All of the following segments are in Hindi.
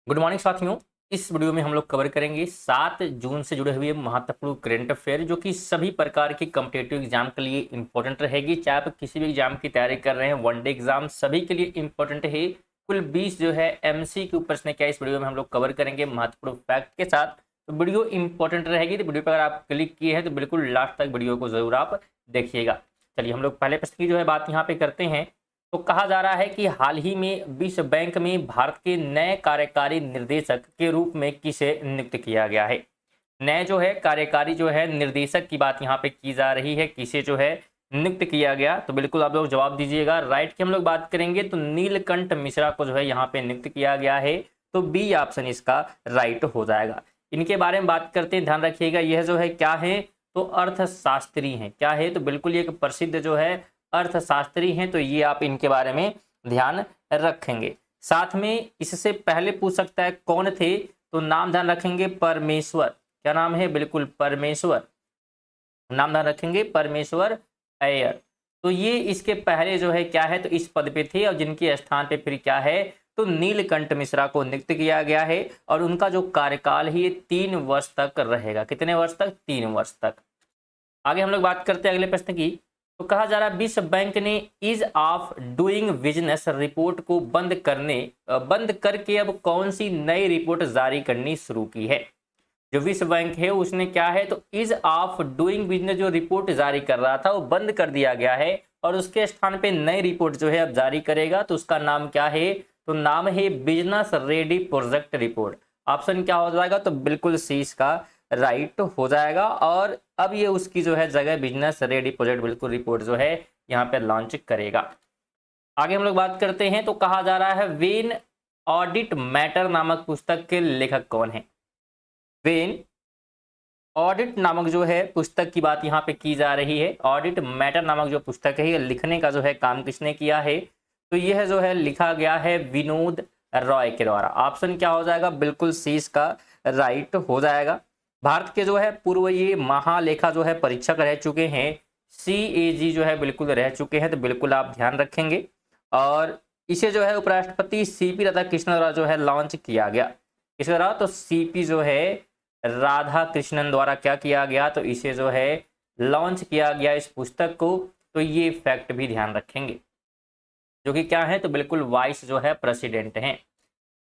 गुड मॉर्निंग साथियों। इस वीडियो में हम लोग कवर करेंगे 7 जून से जुड़े हुए महत्वपूर्ण करंट अफेयर जो कि सभी प्रकार के कॉम्पिटिटिव एग्जाम के लिए इंपॉर्टेंट रहेगी। चाहे आप किसी भी एग्जाम की तैयारी कर रहे हैं, वनडे एग्जाम सभी के लिए इंपॉर्टेंट है। कुल 20 जो है MCQ प्रश्न क्या इस वीडियो में हम लोग कवर करेंगे महत्वपूर्ण फैक्ट के साथ। तो वीडियो इंपॉर्टेंट रहेगी, तो वीडियो पर अगर आप क्लिक किए हैं तो बिल्कुल लास्ट तक वीडियो को जरूर आप देखिएगा। चलिए हम लोग पहले प्रश्न की जो है बात यहाँ पे करते हैं। तो कहा जा रहा है कि हाल ही में विश्व बैंक में भारत के नए कार्यकारी निर्देशक के रूप में किसे नियुक्त किया गया है। नए जो है कार्यकारी जो है निर्देशक की बात यहाँ पे की जा रही है, किसे जो है नियुक्त किया गया। तो बिल्कुल आप लोग जवाब दीजिएगा। राइट की हम लोग बात करेंगे तो नीलकंठ मिश्रा को जो है यहाँ पे नियुक्त किया गया है। तो बी ऑप्शन इसका राइट हो जाएगा। इनके बारे में बात करते हैं, ध्यान रखिएगा। यह जो है क्या है, तो अर्थशास्त्री हैं। क्या है, तो बिल्कुल एक प्रसिद्ध जो है अर्थशास्त्री हैं। तो ये आप इनके बारे में ध्यान रखेंगे। साथ में इससे पहले पूछ सकता है कौन थे, तो नाम ध्यान रखेंगे परमेश्वर। क्या नाम है, बिल्कुल परमेश्वर। नाम ध्यान रखेंगे परमेश्वर अय्यर। तो ये इसके पहले जो है क्या है, तो इस पद पे थे और जिनके स्थान पे फिर क्या है, तो नीलकंठ मिश्रा को नियुक्त किया गया है। और उनका जो कार्यकाल है ये 3 वर्ष तक रहेगा। कितने वर्ष तक, 3 वर्ष तक। आगे हम लोग बात करते हैं अगले प्रश्न की। तो कहा जा रहा है विश्व बैंक ने ease of doing business report को बंद करके अब कौन सी नई रिपोर्ट जारी करनी शुरू की है। जो विश्व बैंक है उसने क्या है, तो ईज ऑफ डूइंग बिजनेस जो रिपोर्ट जारी कर रहा था वो बंद कर दिया गया है और उसके स्थान पे नई रिपोर्ट जो है अब जारी करेगा। तो उसका नाम क्या है, तो नाम है business ready project report. Option क्या हो जाएगा, तो बिल्कुल सी इसका राइट हो जाएगा। और अब ये उसकी जो है जगह बिजनेस रेडी प्रोजेक्ट बिल्कुल रिपोर्ट जो है यहाँ पे लॉन्च करेगा। आगे हम लोग बात करते हैं। तो कहा जा रहा है वेन ऑडिट मैटर नामक पुस्तक के लेखक कौन है। वेन ऑडिट नामक जो है पुस्तक की बात यहाँ पे की जा रही है। ऑडिट मैटर नामक जो पुस्तक है ये लिखने का जो है काम किसने किया है, तो यह जो है लिखा गया है विनोद रॉय के द्वारा। ऑप्शन क्या हो जाएगा, बिल्कुल सी इसका राइट हो जाएगा। भारत के जो है पूर्व ये महालेखा जो है परीक्षक रह चुके हैं, CAG जो है बिल्कुल रह चुके हैं। तो बिल्कुल आप ध्यान रखेंगे। और इसे जो है उपराष्ट्रपति CP राधाकृष्णन द्वारा जो है लॉन्च किया गया। इसके द्वारा तो CP जो है राधा कृष्णन द्वारा क्या किया गया, तो इसे जो है लॉन्च किया गया इस पुस्तक को। तो ये फैक्ट भी ध्यान रखेंगे, जो कि क्या है, तो बिल्कुल वाइस जो है प्रेसिडेंट हैं।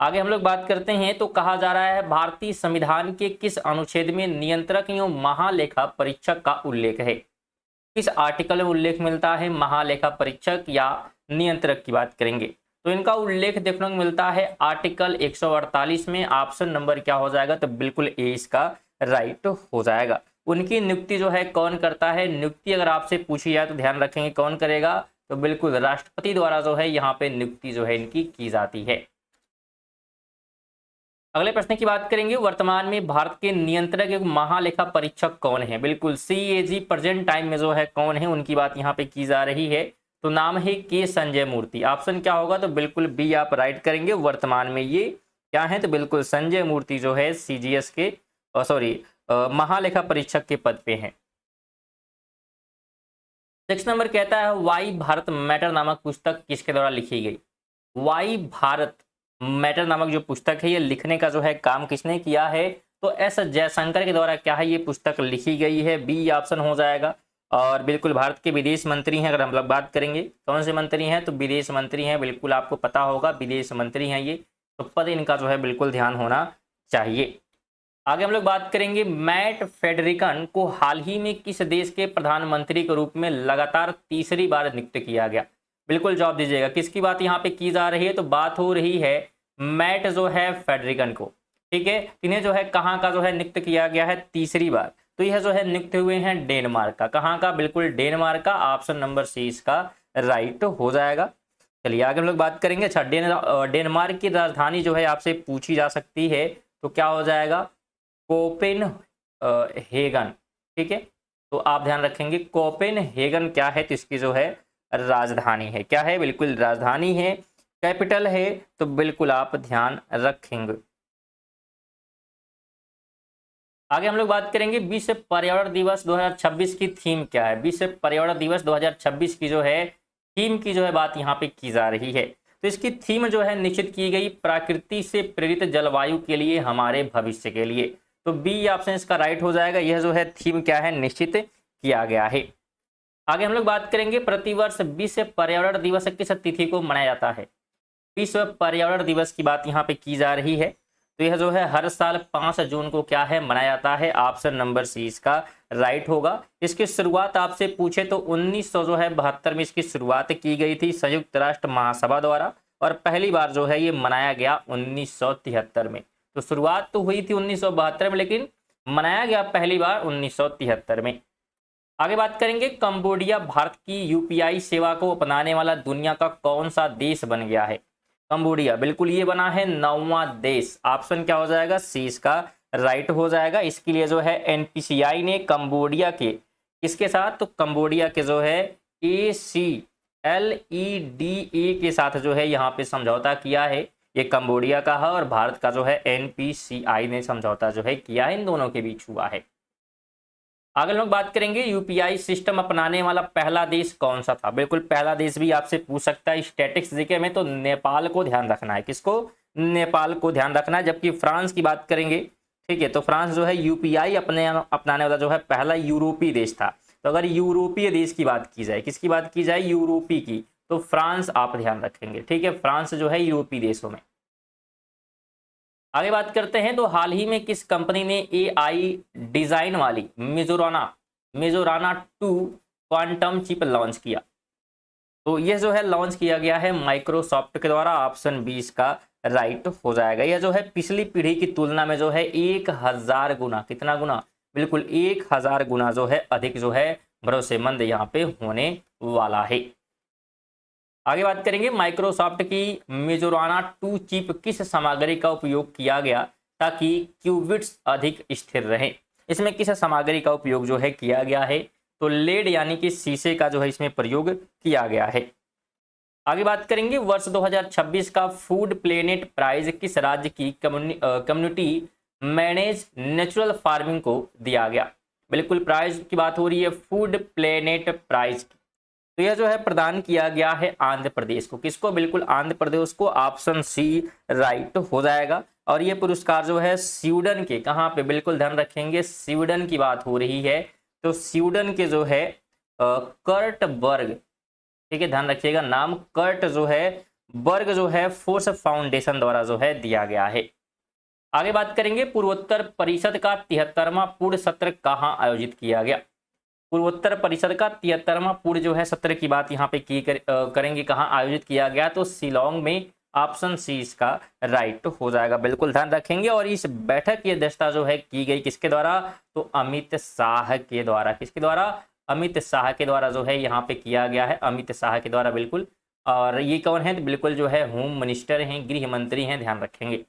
आगे हम लोग बात करते हैं। तो कहा जा रहा है भारतीय संविधान के किस अनुच्छेद में नियंत्रक एवं महालेखा परीक्षक का उल्लेख है। किस आर्टिकल में उल्लेख मिलता है महालेखा परीक्षक या नियंत्रक की बात करेंगे। तो इनका उल्लेख देखने को मिलता है आर्टिकल 148 में। ऑप्शन नंबर क्या हो जाएगा, तो बिल्कुल ए इसका राइट हो जाएगा। उनकी नियुक्ति जो है कौन करता है, नियुक्ति अगर आपसे पूछी जाए तो ध्यान रखेंगे कौन करेगा, तो बिल्कुल राष्ट्रपति द्वारा जो है यहाँ पे नियुक्ति जो है इनकी की जाती है। अगले प्रश्न की बात करेंगे। वर्तमान में भारत के नियंत्रक एक महालेखा परीक्षक कौन है। बिल्कुल CAG प्रेजेंट टाइम में जो है कौन है, उनकी बात यहाँ पे की जा रही है। तो नाम है के संजय मूर्ति। ऑप्शन क्या होगा, तो बिल्कुल बी आप राइट करेंगे। वर्तमान में ये क्या है, तो बिल्कुल संजय मूर्ति जो है CGS के महालेखा परीक्षक के पद पे हैं। नेक्स्ट नंबर कहता है वाई भारत मैटर नामक पुस्तक किसके द्वारा लिखी गई। वाई भारत मैटर नामक जो पुस्तक है ये लिखने का जो है काम किसने किया है, तो S जयशंकर के द्वारा क्या है ये पुस्तक लिखी गई है। बी ऑप्शन हो जाएगा। और बिल्कुल भारत के विदेश मंत्री हैं, अगर हम लोग बात करेंगे कौन से मंत्री हैं, तो विदेश मंत्री हैं। बिल्कुल आपको पता होगा विदेश मंत्री हैं ये, तो पद इनका जो है बिल्कुल ध्यान होना चाहिए। आगे हम लोग बात करेंगे मैट फेडरिकन को हाल ही में किस देश के प्रधानमंत्री के रूप में लगातार तीसरी बार नियुक्त किया गया। बिल्कुल जवाब दीजिएगा किसकी बात यहाँ पे की जा रही है, तो बात हो रही है मैट जो है फेडरिकन को। ठीक है, इन्हें जो है कहाँ का जो है नियुक्त किया गया है तीसरी बार। तो यह जो है नियुक्त हुए हैं डेनमार्क का। कहाँ का, बिल्कुल डेनमार्क का। ऑप्शन नंबर सी इसका राइट हो जाएगा। चलिए आगे हम लोग बात करेंगे। अच्छा, डेनमार्क की राजधानी जो है आपसे पूछी जा सकती है, तो क्या हो जाएगा, कोपेन हेगन। ठीक है, तो आप ध्यान रखेंगे कोपेन हेगन क्या है, तो इसकी जो है राजधानी है। क्या है, बिल्कुल राजधानी है, कैपिटल है। तो बिल्कुल आप ध्यान रखेंगे। आगे हम लोग बात करेंगे विश्व पर्यावरण दिवस 2026 की थीम क्या है। विश्व पर्यावरण दिवस 2026 की जो है थीम की जो है बात यहाँ पे की जा रही है। तो इसकी थीम जो है निश्चित की गई, प्रकृति से प्रेरित जलवायु के लिए हमारे भविष्य के लिए। तो बी ऑप्शन इसका राइट हो जाएगा। यह जो है थीम क्या है, निश्चित किया गया है। आगे हम लोग बात करेंगे प्रतिवर्ष विश्व पर्यावरण दिवस किस तिथि को मनाया जाता है। विश्व पर्यावरण दिवस की बात यहाँ पे की जा रही है। तो यह जो है हर साल 5 जून को क्या है, मनाया जाता है। ऑप्शन नंबर सी इसका राइट होगा। इसकी शुरुआत आपसे पूछे तो 1972 में इसकी शुरुआत की गई थी संयुक्त राष्ट्र महासभा द्वारा, और पहली बार जो है ये मनाया गया 1973 में। तो शुरुआत तो हुई थी 1972 में, लेकिन मनाया गया पहली बार 1973 में। आगे बात करेंगे, कंबोडिया भारत की यूपीआई सेवा को अपनाने वाला दुनिया का कौन सा देश बन गया है। कंबोडिया बिल्कुल ये बना है 9वां देश। ऑप्शन क्या हो जाएगा, सी इसका राइट हो जाएगा। इसके लिए जो है एनपीसीआई ने कंबोडिया के किसके साथ, तो कंबोडिया के जो है ACLEDA के साथ जो है यहाँ पे समझौता किया है। ये कंबोडिया का है और भारत का जो है एनपीसीआई ने समझौता जो है किया है, इन दोनों के बीच हुआ है। आगे लोग बात करेंगे, यूपीआई सिस्टम अपनाने वाला पहला देश कौन सा था। बिल्कुल पहला देश भी आपसे पूछ सकता है स्टैटिक्स जीके में, तो नेपाल को ध्यान रखना है। किसको, नेपाल को ध्यान रखना है। जबकि फ्रांस की बात करेंगे, ठीक है, तो फ्रांस जो है यूपीआई अपनाने वाला जो है पहला यूरोपीय देश था। तो अगर यूरोपीय देश की बात की जाए, किसकी बात की जाए, यूरोपीय की, तो फ्रांस आप ध्यान रखेंगे। ठीक है, फ्रांस जो है यूरोपीय देशों में। आगे बात करते हैं, तो हाल ही में किस कंपनी ने AI डिजाइन वाली मेजोराना 2 क्वांटम चिप लॉन्च किया। तो यह जो है लॉन्च किया गया है माइक्रोसॉफ्ट के द्वारा। ऑप्शन 20 का राइट हो जाएगा। यह जो है पिछली पीढ़ी की तुलना में जो है 1000 गुना, कितना गुना, बिल्कुल 1000 गुना जो है अधिक जो है भरोसेमंद यहाँ पे होने वाला है। आगे बात करेंगे, माइक्रोसॉफ्ट की मेजोराना 2 चिप किस सामग्री का उपयोग किया गया ताकि क्यूबिट्स अधिक स्थिर रहे। इसमें किस सामग्री का उपयोग जो है किया गया है, तो लेड यानी कि शीशे का जो है इसमें प्रयोग किया गया है। आगे बात करेंगे, वर्ष 2026 का फूड प्लेनेट प्राइज किस राज्य की कम्युनिटी मैनेज नेचुरल फार्मिंग को दिया गया। बिल्कुल प्राइज की बात हो रही है, फूड प्लेनेट प्राइज की। तो यह जो है प्रदान किया गया है आंध्र प्रदेश को। किसको, बिल्कुल आंध्र प्रदेश को। ऑप्शन सी राइट हो जाएगा। और ये पुरस्कार जो है स्वीडन के, कहाँ पे, बिल्कुल ध्यान रखेंगे, स्वीडन की बात हो रही है। तो स्वीडन के जो है कर्ट बर्ग, ठीक है, ध्यान रखिएगा नाम, कर्ट जो है बर्ग जो है फोर्स फाउंडेशन द्वारा जो है दिया गया है। आगे बात करेंगे, पूर्वोत्तर परिषद का 73वां पूर्ण सत्र कहाँ आयोजित किया गया। पूर्वोत्तर परिषद का 73वां पूर्ण जो है सत्र की बात यहाँ पे करेंगे, कहाँ आयोजित किया गया, तो शिलोंग में। ऑप्शन सी इसका राइट हो जाएगा। बिल्कुल ध्यान रखेंगे। और इस बैठक की अध्यक्षता जो है की गई किसके द्वारा, तो अमित शाह के द्वारा। किसके द्वारा, अमित शाह के द्वारा जो है यहाँ पे किया गया है, अमित शाह के द्वारा, बिल्कुल। और ये कौन है, तो बिल्कुल जो है होम मिनिस्टर हैं, गृह मंत्री हैं, ध्यान रखेंगे।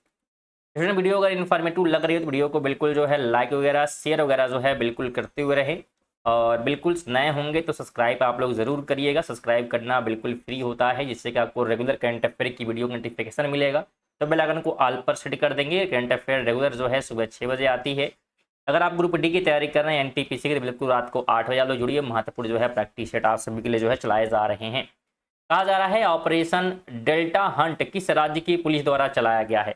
वीडियो अगर इन्फॉर्मेटिव लग रही है तो वीडियो को बिल्कुल जो है लाइक वगैरह शेयर वगैरह जो है बिल्कुल करते हुए रहे। और बिल्कुल नए होंगे तो सब्सक्राइब आप लोग ज़रूर करिएगा। सब्सक्राइब करना बिल्कुल फ्री होता है, जिससे कि आपको रेगुलर करंट अफेयर की वीडियो नोटिफिकेशन मिलेगा। तो बेल आइकन को ऑल पर सेट कर देंगे। करंट अफेयर रेगुलर जो है सुबह 6 बजे आती है। अगर आप ग्रुप डी की तैयारी कर रहे हैं एनटीपीसी की, तो बिल्कुल रात को 8 बजे आप लोग जुड़िए। महत्वपूर्ण जो है प्रैक्टिस सेट आप सभी के लिए जो है चलाए जा रहे हैं। कहा जा रहा है ऑपरेशन डेल्टा हंट किस राज्य की पुलिस द्वारा चलाया गया है।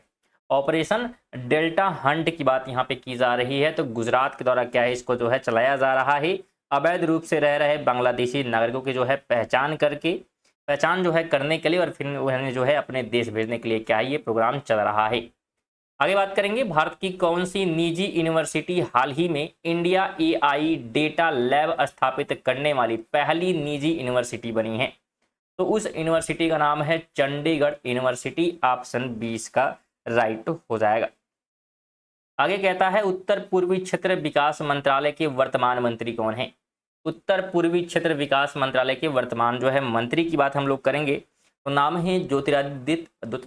ऑपरेशन डेल्टा हंट की बात यहाँ पे की जा रही है, तो गुजरात के द्वारा क्या है इसको जो है चलाया जा रहा है। अवैध रूप से रह रहे बांग्लादेशी नागरिकों की जो है पहचान जो है करने के लिए और फिर उन्हें जो है अपने देश भेजने के लिए क्या है ये प्रोग्राम चल रहा है। आगे बात करेंगे, भारत की कौन सी निजी यूनिवर्सिटी हाल ही में इंडिया AI डेटा लैब स्थापित करने वाली पहली निजी यूनिवर्सिटी बनी है। तो उस यूनिवर्सिटी का नाम है चंडीगढ़ यूनिवर्सिटी। ऑप्शन 20 का राइट हो जाएगा। आगे कहता है, उत्तर पूर्वी क्षेत्र विकास मंत्रालय के वर्तमान मंत्री कौन है। उत्तर पूर्वी क्षेत्र विकास मंत्रालय के वर्तमान जो है मंत्री की बात हम लोग करेंगे, तो नाम है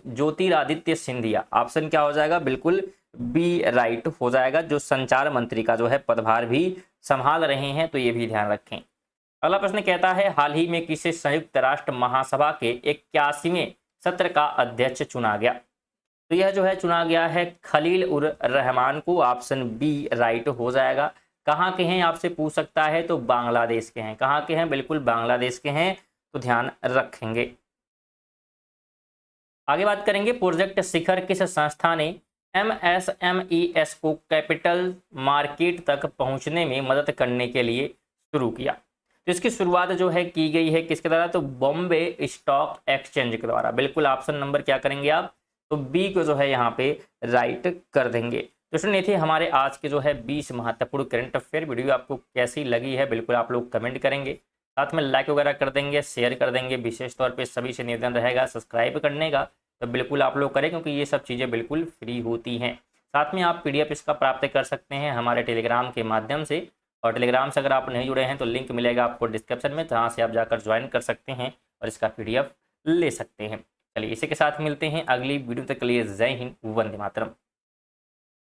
ज्योतिरादित्य सिंधिया। ऑप्शन क्या हो जाएगा, बिल्कुल बी राइट हो जाएगा, जो संचार मंत्री का जो है पदभार भी संभाल रहे हैं, तो ये भी ध्यान रखें। अगला प्रश्न कहता है, हाल ही में किसे संयुक्त राष्ट्र महासभा के 81वें सत्र का अध्यक्ष चुना गया। तो यह जो है चुना गया है खलील उर रहमान को। ऑप्शन बी राइट हो जाएगा। कहाँ के हैं आपसे पूछ सकता है, तो बांग्लादेश के हैं। कहाँ के हैं, बिल्कुल बांग्लादेश के हैं, तो ध्यान रखेंगे। आगे बात करेंगे, प्रोजेक्ट शिखर किस संस्था ने MSMEs को कैपिटल मार्केट तक पहुंचने में मदद करने के लिए शुरू किया। तो इसकी शुरुआत जो है की गई है किसके द्वारा, तो बॉम्बे स्टॉक एक्सचेंज के द्वारा। बिल्कुल ऑप्शन नंबर क्या करेंगे आप, तो बी को जो है यहाँ पे राइट कर देंगे। तो सुनिए थे हमारे आज के जो है 20 महत्वपूर्ण करंट अफेयर। वीडियो आपको कैसी लगी है बिल्कुल आप लोग कमेंट करेंगे, साथ में लाइक वगैरह कर देंगे, शेयर कर देंगे। विशेष तौर पे सभी से निवेदन रहेगा सब्सक्राइब करने का, तो बिल्कुल आप लोग करें क्योंकि ये सब चीज़ें बिल्कुल फ्री होती हैं। साथ में आप PDF इसका प्राप्त कर सकते हैं हमारे टेलीग्राम के माध्यम से, और टेलीग्राम से अगर आप नहीं जुड़े हैं तो लिंक मिलेगा आपको डिस्क्रिप्शन में, जहाँ से आप जाकर ज्वाइन कर सकते हैं और इसका PDF ले सकते हैं। चलिए इसी के साथ मिलते हैं अगली वीडियो तक के लिए। जय हिंद, वंदे मातरम।